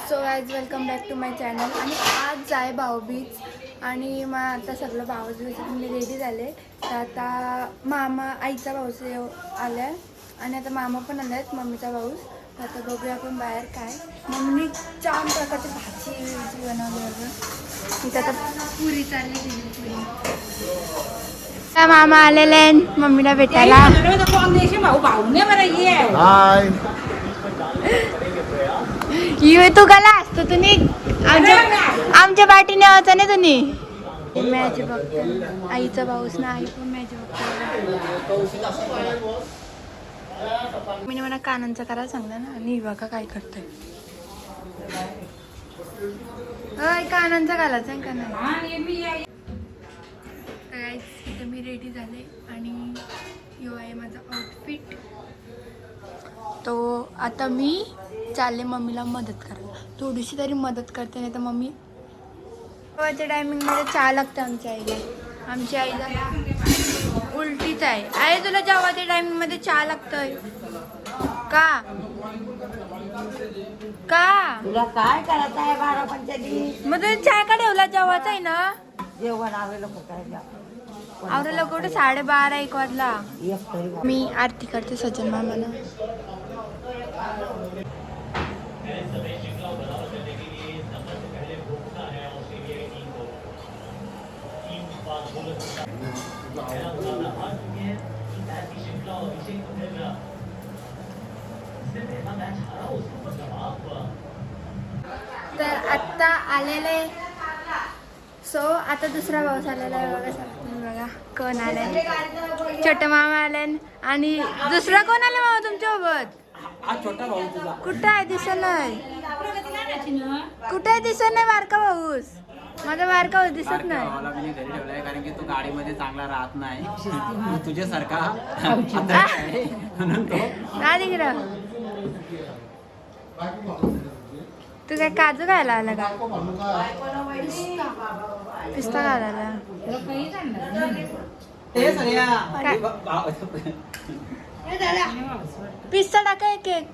So guys welcome back to my channel. आणि आज आहे भाऊबीज आणि मग आता सगळं भाऊबीजसाठी मी रेडी झाले. तर आता मामा आईचा भाऊस आला आहे आणि आता मामा पण आला आहेत, मम्मीचा भाऊस. तर आता बघूया आपण बाहेर काय. मम्मीने छान प्रकारची भाजी बनवली अगं. तिथं आता पुरी चालली पुरी. मामा आलेले आहेत मम्मीला भेटायला. हाय तू गला असतो तुम्ही आमच्या पाठीने यायचा नाही तुम्ही. मॅच बघतो आईचा भाऊस ना, आई पण मॅच बघतो. मी मला कानांचा करायला सांगला ना, आणि बघा काय करतोय. कानांचा घालायचा आहे का नाही. इथं मी रेडी झाले आणि यो आहे माझा आउटफिट. तो आता मी चालले मम्मीला मदत करायला. थोडीशी तरी मदत करते, नाही तर मम्मी जेव्हाच्या टायमिंगमध्ये चहा लागतं आमच्या आईला. आमच्या आईला उलटीच आहे. आहे तुला जेव्हाच्या टायमिंगमध्ये चहा लागतंय का? का तुला काय करायचं आहे 12:45? मग तुम्ही चहा का ठेवला? जेव्हाच आहे ना. जेवण आवडलं कुठं आवरायला कुठे 12:30-1 वाजला. मी आरती करते सज्जन मामाला. तर आत्ता आलेले. सो आता दुसरा पाऊस आलेला आहे बघा. बघा कोण आलाय. छोटा मामा आलाय आणि दुसरा कोण आला मामा तुमच्यासोबत? छोटा भाऊ तुझा कुठं आहे? दिसत नाही. कुठं आहे? दिसत नाही बारका भाऊस. माझा बारका भाऊस दिसत नाही. भावाला मी घरी ठेवलाय कारण की तो गाडीमध्ये चांगला राहत नाही. तुझ्यासारखा म्हणून तो तू काय काजू खायला आला का? पिस्ता घालायला. पिस्ता टाका एक एक.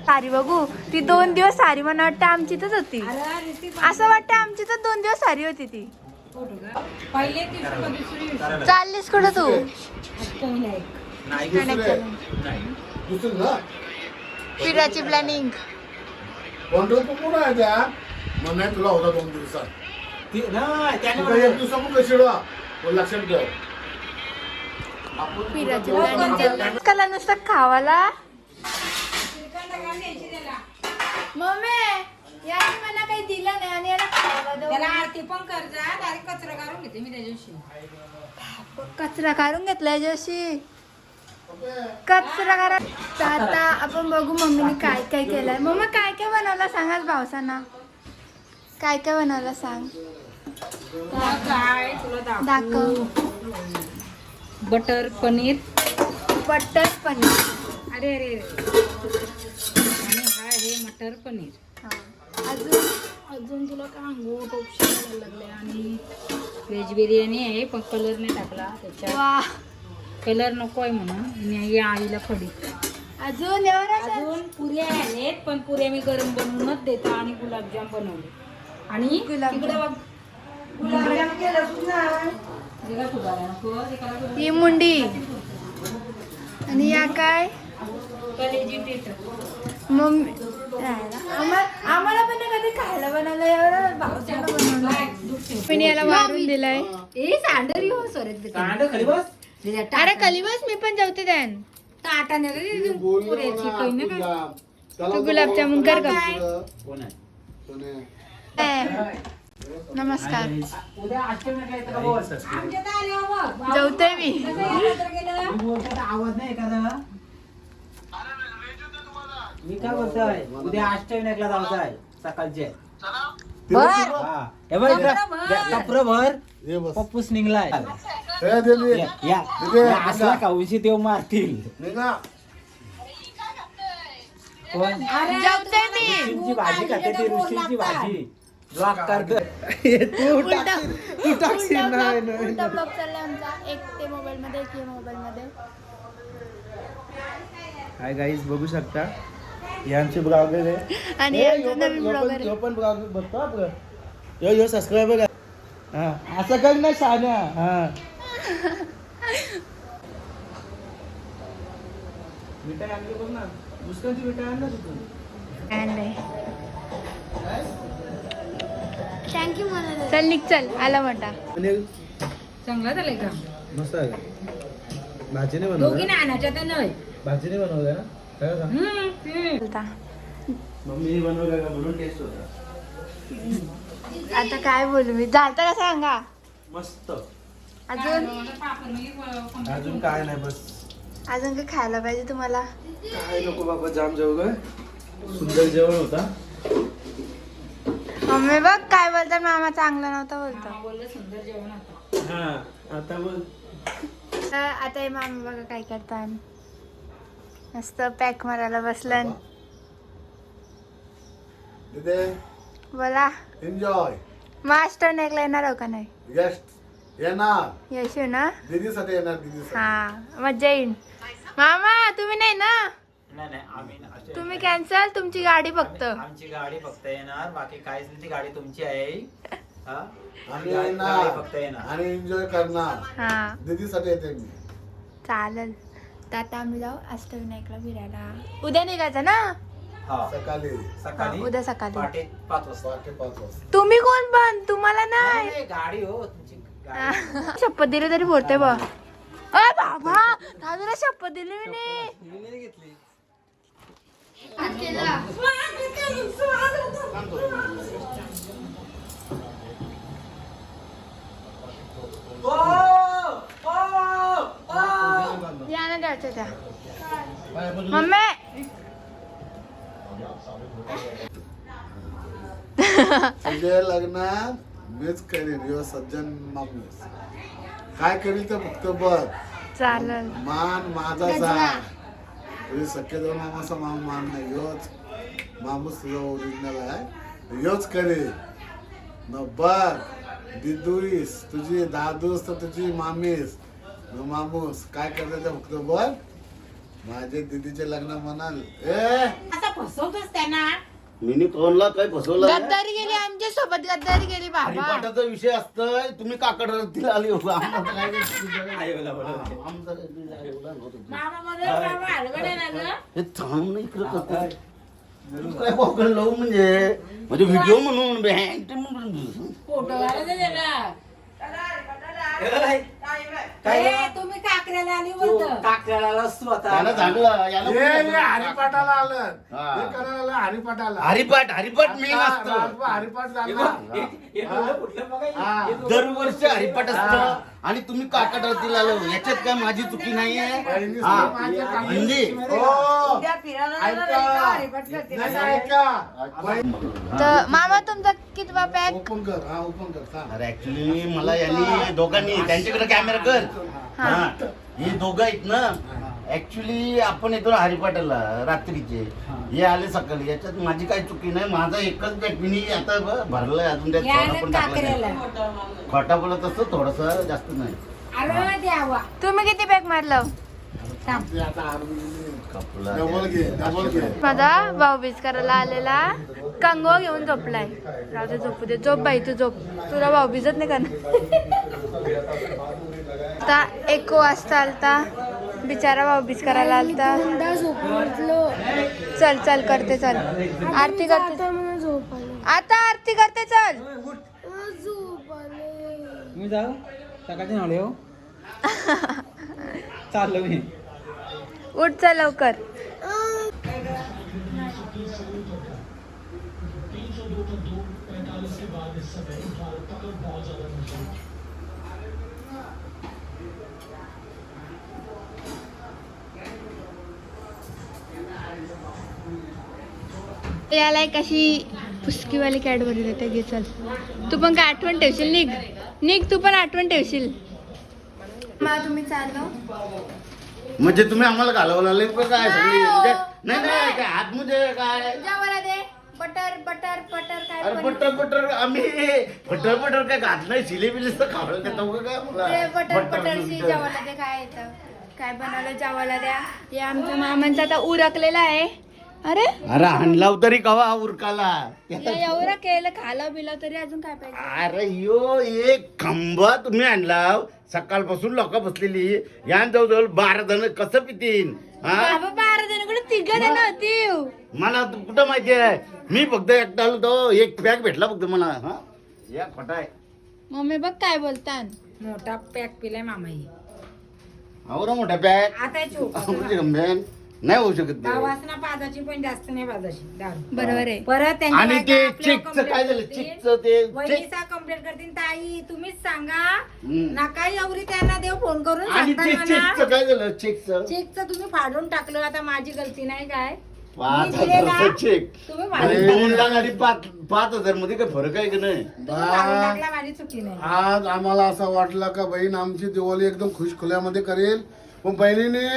सारी बघू. ती 2 दिवस सारी मला वाटतं आमचीच होती. असं वाटतं आमचीच 2 दिवस सारी होती ती. चाललीस कुठं तू? फिरायची प्लॅनिंग. पंढरपूर आहे त्या मग नाही तुला होता 2 दिवसात. तुला 1 दिवसापून कशी लक्षात ठेव. फिरायची प्लॅनिंग कला नुसतं खावाला. मम्मी याने मला काही दिलं नाही आणि याला खायला त्याला आरती पण कर जा. डायरेक्ट कचरा काढून घेते मी त्याच्याशी. कचरा काढून घेतला याच्याशी. कचरा करा. तर आता आपण बघू मम्मीने काय काय केलंय. मम्मा काय काय बनवलं सांगाच भावसांना. काय काय बनवलं सांग. काय तुला दाखव. बटर पनीर. बटर पनीर. अरे अरे आणि हा आहे मटर पनीर. अजून तुला काय सांगू ऑप्शन लागले. आणि व्हेज बिर्याणी आहे पण कलर नाही टाकला त्याच्यात. वा कलर नको आहे म्हणून. आणि या आईला खडी. अजून अजून पुऱ्या आहेत पण पुऱ्या मी गरम बनवूनच देतो. आणि गुलाबजाम बनवले. आणि ही मुंडी. आणि या काय मम्मी आम्हाला पण कधी खायला बनवलं. एवढं भाऊच्याला बनवलं. मी याला वाढून दिलाय. अरे खाली बस. मी पण जेवते त्यान. तू गुलाबजामुन कर का? नमस्कार. जेवते मी. आवाज नाही एखादा. मी काय बोलतोय उद्या अष्टविनायकला जायचं आहे सकाळचे. पप्पूस निघलाय. असला का उशी देव मारतील. जेवते मी. भाजी खाते ती ऋषीची भाजी. ब्लॉक करतो. तू टाकशील उलटा ब्लॉग चाललाय आमचा. एक ते मोबाईल मध्ये एक मोबाईल मध्ये. हाय गाईज बघू शकता हे आमचे ब्लॉगर आहे आणि आमचा नवीन ब्लॉगर आहे. ह्यो पण ब्लॉगर बघतो आपलं ह्यो सबस्क्राईबर हा असं कर ना शान्या हा मिठाई आणली बघ ना मुस्कानची मिठाई आण ना तिथून. थँक्यू म्हणा. चल निघ चल आला मोठा. चांगला झालंय का मस्त आहे भाजी नाही दोघी बनवलं ना आणायच्या तर नाही भाजी नाही बनवलं ना काय सांग बोलता. मम्मी बनवलं का म्हणून टेस्ट होता आता काय बोलू मी. झालता का सांगा. मस्त अजून अजून काय नाही बस अजून काय खायला पाहिजे तुम्हाला. काय नको बाबा जाम जेवलोय सुंदर जेवण होता. मम्मी बघ काय बोलता. मामा चांगला नव्हता बोलतो. बोललं सुंदर जेवण होतं. हा आता बोल. तर आता हे मामा बघा काय करताय. मस्त पॅक मारायला बसलं. तिथे बोला एन्जॉय. मास्टर नेकला येणार हो का नाही. गेस्ट येणार यशू ना. दीदीसाठी येणार दीदीसाठी. हा मज्जा येईल. मामा तुम्ही नाही ना. नाही नाही आम्ही असे- तुम्ही कॅन्सल. तुमची गाडी फक्त. आमची गाडी फक्त येणार बाकी काहीच नाही. ती गाडी तुमची आहे. हा आम्ही गाडी येणार फक्त येणार. आणि एन्जॉय करणार. हा दीदीसाठी येते मी. चालेल. तर आता आम्ही जाऊ अष्टविनायकला फिरायला. उद्या निघायचं ना. हा सकाळी सकाळी हा, उद्या सकाळी. पहाटे 5 वाजता. पहाटे 5 वाजता. तुम्ही कोण पण तुम्हाला नाही, नाही. नाही, गाडी हो तुमची गाडी. शपथ दिली तरी बोलते बा. अ बाबा दादूला शपथ दिली मी नाही. मी नाही घेतली. या ना द्यायचं त्या. मम्मी तुझ्या लग्नात मीच करीन यो सज्जन माणूस. काय करील ते फक्त बघ. चालेल. मान माझाच आहे. तुझे सख्खे दोन मामाचा मान नाही. योच माणूस तुझा ओरिजिनल आहे. योच करेल न बघ. दिदूस तुझी दादूस तर तुझी मामीस न मामूस काय करते ते फक्त बघ. माझे दीदीचे लग्न म्हणाल आता फसवतोस त्यांना. मिनी फोनला काय फसवलं गद्दारी गेली आमच्या सोबत. गद्दारी गेली बाबा. हरिपाठाचा विषय असतोय तुम्ही काकड रत्तीला आली हो आम्हाला काय आईला बोलवते. आमचं काय एवढं नव्हतं. मामा मध्ये मामा हलगड आहे ना ग. हे थांब नाही इकडं करतोय. तू काय पकडलं लावू म्हणजे व्हिडिओ म्हणून फोटो घालायचं त्याला. काय ए, तुम्ही काकऱ्याला आली बोलतो. काकऱ्याला असतो आता. त्याला चांगलं याला हरिपाठाला आलं. हा. हे करायला आलं हरिपाठाला. हरिपाठ मेन आता असतं रातभर हरिपाठ हे झाला. बघ, हे डोळं फुटलं बघा. हा. हे डोळं- दरवर्षी हरिपाठ असतं आणि तुम्ही काकड रत्तीला आलो याच्यात काय माझी चुकी नाहीये. बहिणी हा सगळं माझ्या चांगली. म्हणजे हो. उद्या फिरायला ऐका. जाणार आहे का? हरिपाठ करते नाही, का? नाही, ऐका. तर मामा तुमचा कितवा पॅक. ओपन कर. हा ओपन कर. सांग. अरे ऍक्च्युली मला यांनी दोघांनी त्यांच्याकडे कॅमेरा कर. हा हे दोघं आहेत ना. ऍक्च्युली आपण येतो ना हरिपाठाला रात्रीचे. हे आले सकाळी. याच्यात माझी काही चुकी नाही. माझा एकच बॅग मी आता भरलाय अजून त्यात सोनं यायला पण टाकलं काकऱ्याला. नाही. खोटा बोलत असतो थोडस जास्त नाही. आलो द्यावा. तुम्ही किती पॅक मारलं. ते आता आर्मी कपला डबल घे डबल घे. माझा भाऊबीज करायला आलेला कंगवा घेऊन झोपलाय. राहू दे झोपू दे. झोप बाई तू झोप. तुला भाऊबीजच नाही करणार. आता 1 वाजता आलता बिचारा भाऊबीज करायला आलता. चल चल करते चल. आरती करते. आता आरती करते चल. मी जाऊ सकाळचे नावले हो. चाललो मी. उठ चल लवकर. याला एक अशी पुस्कीवाली कॅडबरी देते. घे चल. तू पण काय आठवण ठेवशील. निघ निघ तू पण आठवण ठेवशील. मग तुम्ही चाललो. म्हणजे तुम्ही आम्हाला घालवलं काय सगळी म्हणजे नाही नाही काय आतमध्ये काय जा मला दे. बटर बटर बटर काय अरे पण- बटर बटर आम्ही बटर बटर काय घातलंय जिलेबीच तर खावलं का तो काय मला? ते बटर बटर बटरशी बिटर. जेवायला ते काय येतं काय बनवलं जेवायला द्या हे आमच्या मामांचा आता उरकलेला आहे. अरे अरे आणला तरी कवा उरकाला हे एवढं केलं खालं बिलं तरी अजून काय पाहिजे. अरे यो एक खंबा तुम्ही आणला सकाळपासून लोक बसलेली या जवळजवळ 12 जण कसं पितीन हा बाबा 12 जण कुठे 3 जण होती. मला कुठं माहिती आहे मी फक्त एकटा आलो तो एक पॅक भेटला फक्त मला हा या खोटा आहे मम्मी बघ काय बोलतात. मोठा पॅक पिलाय मामाई. आवरा मोठा पॅक आता छोटा म्हणजे गंभीर नाही होऊ शकत ते. वासना पाजाची पण जास्त नाही पाजाची दारू. बरोबर आहे. परत त्यांची आणि बायका ते आपल्यावर चेकचं काय complaint झालं करतील. चेकचं ते चेक वहिनीचा कंप्लेंट करतील ताई तुम्हीच सांगा हम्म. नका एवढी त्यांना देव फोन करून आणि ते सांगता चेकचं म्हणा. काय झालं चेकचं चेकचं तुम्ही फाडून टाकलं आता माझी गलती नाही काय 5,000 चेक तुम्ही आणि फाडून 2 लाख आणि 5,000 मध्ये काय फरक आहे की नाही टाकला माझी चुकी नाही. आज आम्हाला असं वाटलं का बहीण आमची दिवाळी एकदम खुशखुल्यामध्ये करेल पण बहिणीने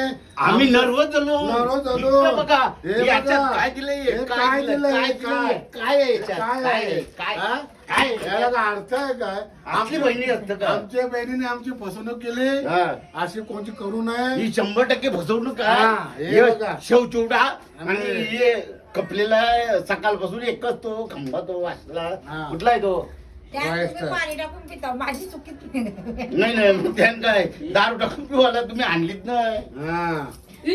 आम्ही नर्वस झालो नर्वस झालो. इकडं बघा हे याच्यात बघा. काय दिलंय हे काय दिलंय? काय दिलंय? काय आहे याच्यात? काय काय आहे? आहे? काय हा? काय याला काय अर्थ आहे काय आपली बहिणी असतं का आमच्या बहिणीने आमची फसवणूक केली हा. अशी कोणती करू नये. ही 100% फसवणूक हा, आहे हे बघा. शेवचिवडा आणि हे कपलेला सकाळपासून एकच तो खंबा तो वाचला हा. कुठला आहे तो त्यात तुम्ही वाईट. पाणी टाकून पिता माझी चुकी नाही नाही मग त्यानं काय दारू टाकून पिवाला तुम्ही आणलीच नाही हा.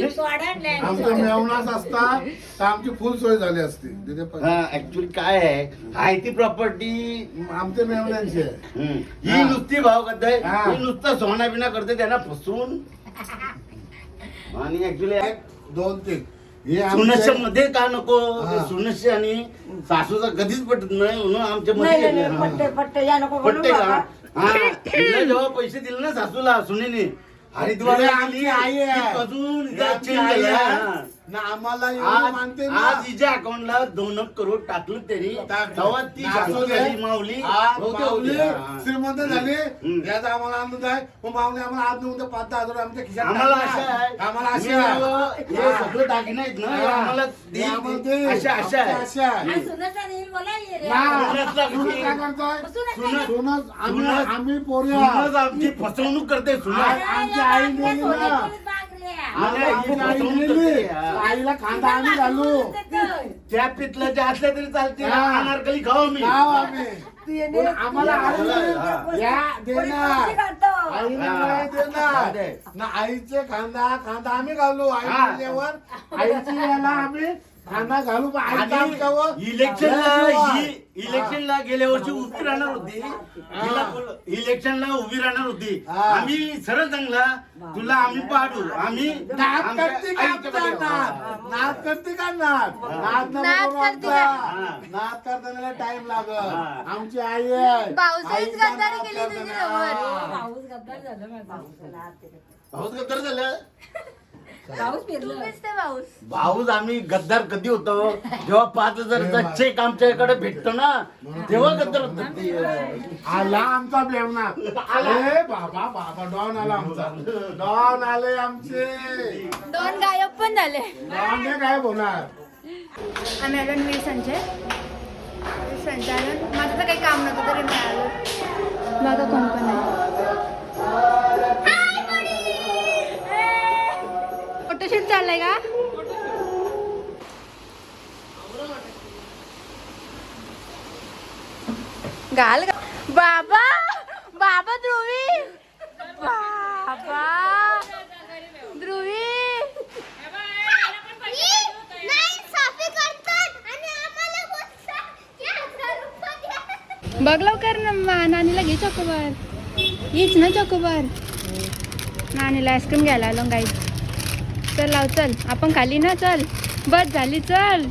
सोडा आणलाय आम्ही, आमचं सोडा. मेवणाच असता तर आमची फुल सोय झाली असती तिथे पण ऍक्च्युली काय आहे ती प्रॉपर्टी आमच्या मेवण्यांची आहे. ही हा. नुसती भाव करताय हा. ही नुसता सोना बिना करते त्यांना फसवून आणि ऍक्च्युली दोन तीन हे सुनस्य आमचे मध्ये का नको हा. सुनस्य आणि सासूचा कधीच पटत नाही म्हणून आमच्या नाही, मध्ये नाही, नाही, पट्टे पट्टे या नको बोलू पटते का बाबा. हा तिला जेव्हा पैसे दिले ना सासूला सुनेने आणि तुम्हाला हे आमची आई आहे. अजून हे आमची आई आहे. ना आम्हाला एवढं मानते ना आज हिच्या अकाउंटला 2 करोड टाकलं त्यांनी टाकलं. तेव्हा ती टाकलं. सासू झाली माऊली आज होते, माऊली होते. हा. श्रीमंत झाली हम्म. याचा आम्हाला आनंद आहे पण माऊली आम्हाला आज देऊन 5-10 हजार आमच्या खिशात आम्हाला टाकणार. अशा आहे आम्हाला मी अशा आहे. हे हा. सगळं दागिने आहेत ना हे हा. आम्हाला हे आम्हाला दे. अशा आमच्या आहे अशा आहे. आणि सुनाचा देईल बोला ये रे. ना. सुनसला सुनस किती? काय करतोय सुनस सुनस आम्ही सुनस- आम्ही पोऱ्या सुनस आमची फसवणूक करते सुनस आज आमची आई आपल्या गेली ना सोन्याचीच बांगड्या. आज नाही, आमची ही आई फसवणूक गेली करते. हा. आईला खांदा आम्ही घालू त्या पितल्याच्या असल्या तरी चालते हा. अनारकली खाऊ मी खाऊ आम्ही पण आम्हाला आई हा. या देणार करतो. आईने हा. नाही देणार हा, दे. ना आईचे खांदा आम्ही घालू आई हा. बोलल्यावर आईची याला आम्ही खांदा घालू पण आईचा आमच्यावर आणि इलेक्शनला लय ही इलेक्शनला गेल्या वर्षी उभी राहणार होती इलेक्शनला उभी राहणार होती हा. आम्ही सरळ चांगला तुला आम्ही पाडू आम्ही नाद आमच्या करते का आईच्या आमचा पाठीवर. नाद? नाद करते का नाद नाद नको नाद करू करते आमचा. का? नाद करताना टाइम लागल हा. आमची आई आहे भाऊसाहेब आईचा गद्दारी नाद केली करताना. तुझ्यासमोर. हा. पाऊस गद्दार झालं माझा. भाऊच गद्दार झालं पाऊस फिरलं. तुम्हीच ते भाऊस. भाऊच आम्ही गद्दार कधी होतो जेव्हा 5,000चा चेक आमच्याकडे भेटतो ना तेव्हा गद्दार होतो आला आमचा बेवना ए बाबा बाबा डॉन आला आमचा डॉन आले आमचे 2 गायब पण झाले. डॉन हे काय बोलणार आम्ही आलो मी संजय संचालन माझं तर काही काम नव्हतं तरी मी आलो बघा कोण पण आहे. फोटोशूट चाललंय का घाल बाबा बाबा ध्रुवी बाबा ध्रुवी बघ लवकर ना नानीला घे चॉकोबार हीच ना चॉकोबार नानीला आईस्क्रीम घ्यायला आलो गाई चल लाव चल आपण खाली ना चल बस झाली चल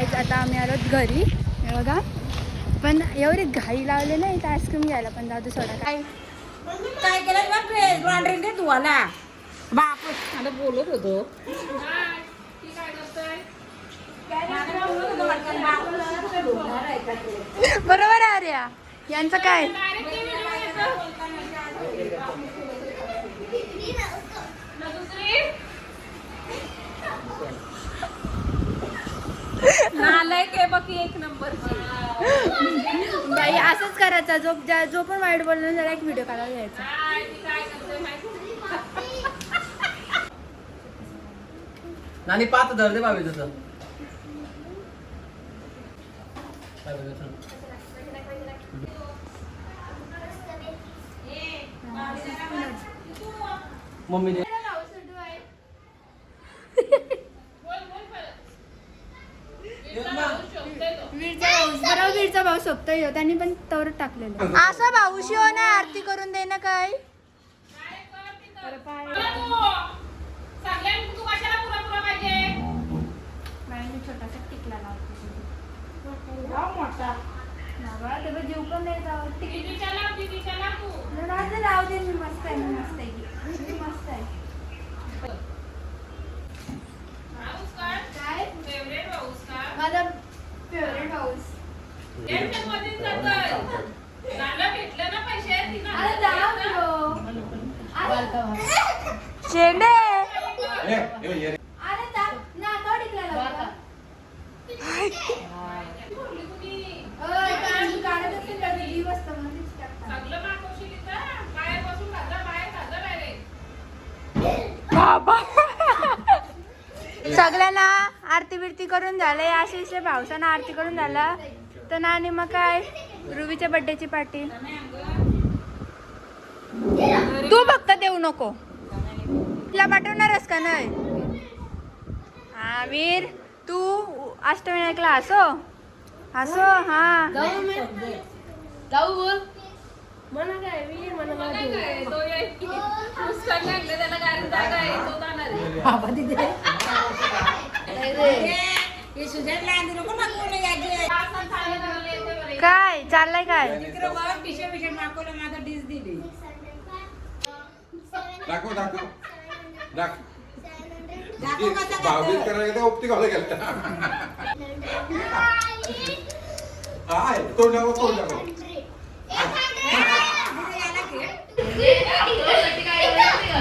आता आम्ही आलो घरी हे बघा पण एवढी घाई लावली नाही इथं आईस्क्रीम घ्यायला पण जाऊ दे सोडा काय काय केलं बाप लॉन्ड्रिंग दे धुवाला बाप मला बोलत होतो बरोबर आहे अरे यांचं काय नालायक आहे बघ एक नंबरची. बाई असंच करायचा, जो पण वाईट बोलला त्याला एक व्हिडिओ काढायला द्यायचा. नानी पाच धरते बाबी तसं. मम्मीने वीरचा भाऊ सोबतोय त्यांनी पण तवरच टाकलेलं. असा भाऊशी हो ना, आरती करून दे ना काय. छोटासा टिकला लावतो जीव पण नाही राहू दे. मी मस्त आहे, मी मस्त आहे, मी मस्त आहे. काय माझा फेवरेट हाऊस. शेंडे अरे नाका टिकला लावला. काढत असेल तर जीव असतं म्हणून सगळ्यांना आरती बिरती करून झाले. आशिष भावसाना आरती करून झाला तर नानी मग काय रुवीच्या बर्थडेची पार्टी. तू फक्त देऊ नको, तुला पाठवणारच का नाही. हा वीर तू अष्टविनायकला असो असो. हा जाऊ बोल म्हणा काय वीर म्हणा काय चाललंय काय. माझा डिश दिली. दाखव दाखव दाखव. भावगीत करायला गेला उपती घाला गेला. हाय तोंड दाखव तोंड दाखव.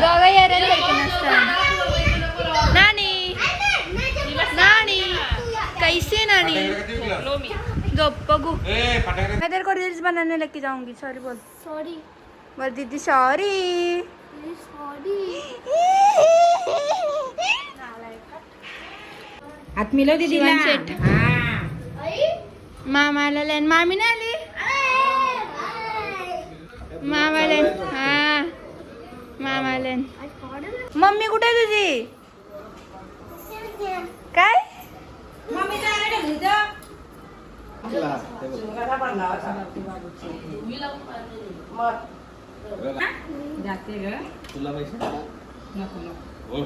दोघं येऱ्यांसारखे नसतात. नानी नानी कैसे नानी झोप बघू. मैं तेरे को रील्स बनाने लेके जाऊंगी. सॉरी बोल. सॉरी बोल दीदी सॉरी. सॉरी हात मिळव दीदीला. शिवण शेट. मामाला लेन मामी नाही आली. मामा लेन हा मामा लेन. मम्मी कुठे आहे तुझी. काय जाते ग. तुला पैसे नको नको.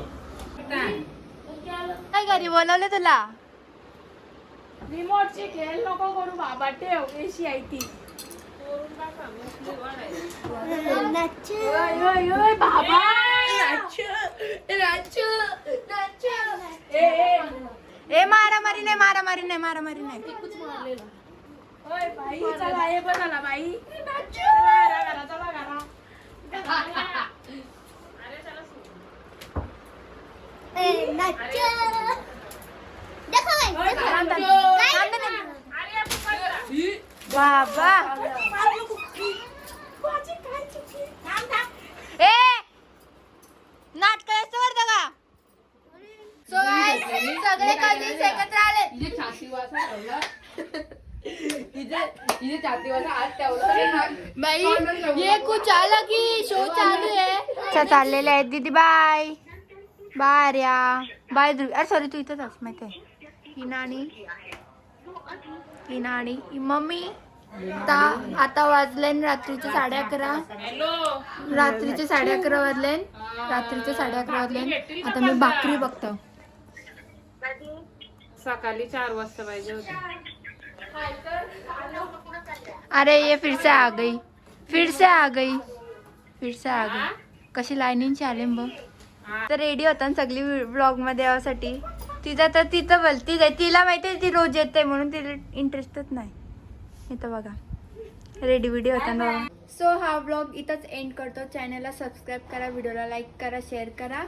काय घरी बोलवलं तुला. रिमोटचे खेळ नको करू बाबा ठेव एशी आहे ती बाबा ए मारामारी नाही मारामारी नाही मारामारी नाही. बाई चला हे बघाला बाई चला घरा बाबा ए नाटक असतं करता का. सगळे कधी एकत्र आले. भाई ये कुछ अलग ही शो चालू है. चाललेले आहेत दीदी. बाय बाय या बाय ध्रुवी. अरे सॉरी तू इथंच अस माहिती आहे. ही नाणी ही मम्मी. आता वाजले रात्रीचे 11:30. रात्रीचे 11:30 वाजले. रात्रीचे 11:30 वाजले. आता मी भाकरी बघतो. सकाळी 4 वाजता पाहिजे होते. अरे ये फिर से आ गई फिर से आ गई फिर से आ गई. कशी लाईनींची आले बघ. तर रेडी होता ना सगळी ब्लॉग मध्ये यासाठी. तिचा तर तिथं बोलती जाय. तिला माहिती आहे ती रोज येते म्हणून तिला इंटरेस्टच नाही. इथं बघा रेडी व्हिडिओ होता ना. सो हा ब्लॉग इथंच एंड करतो. चॅनलला सबस्क्राईब करा, व्हिडिओला लाईक करा, शेअर करा.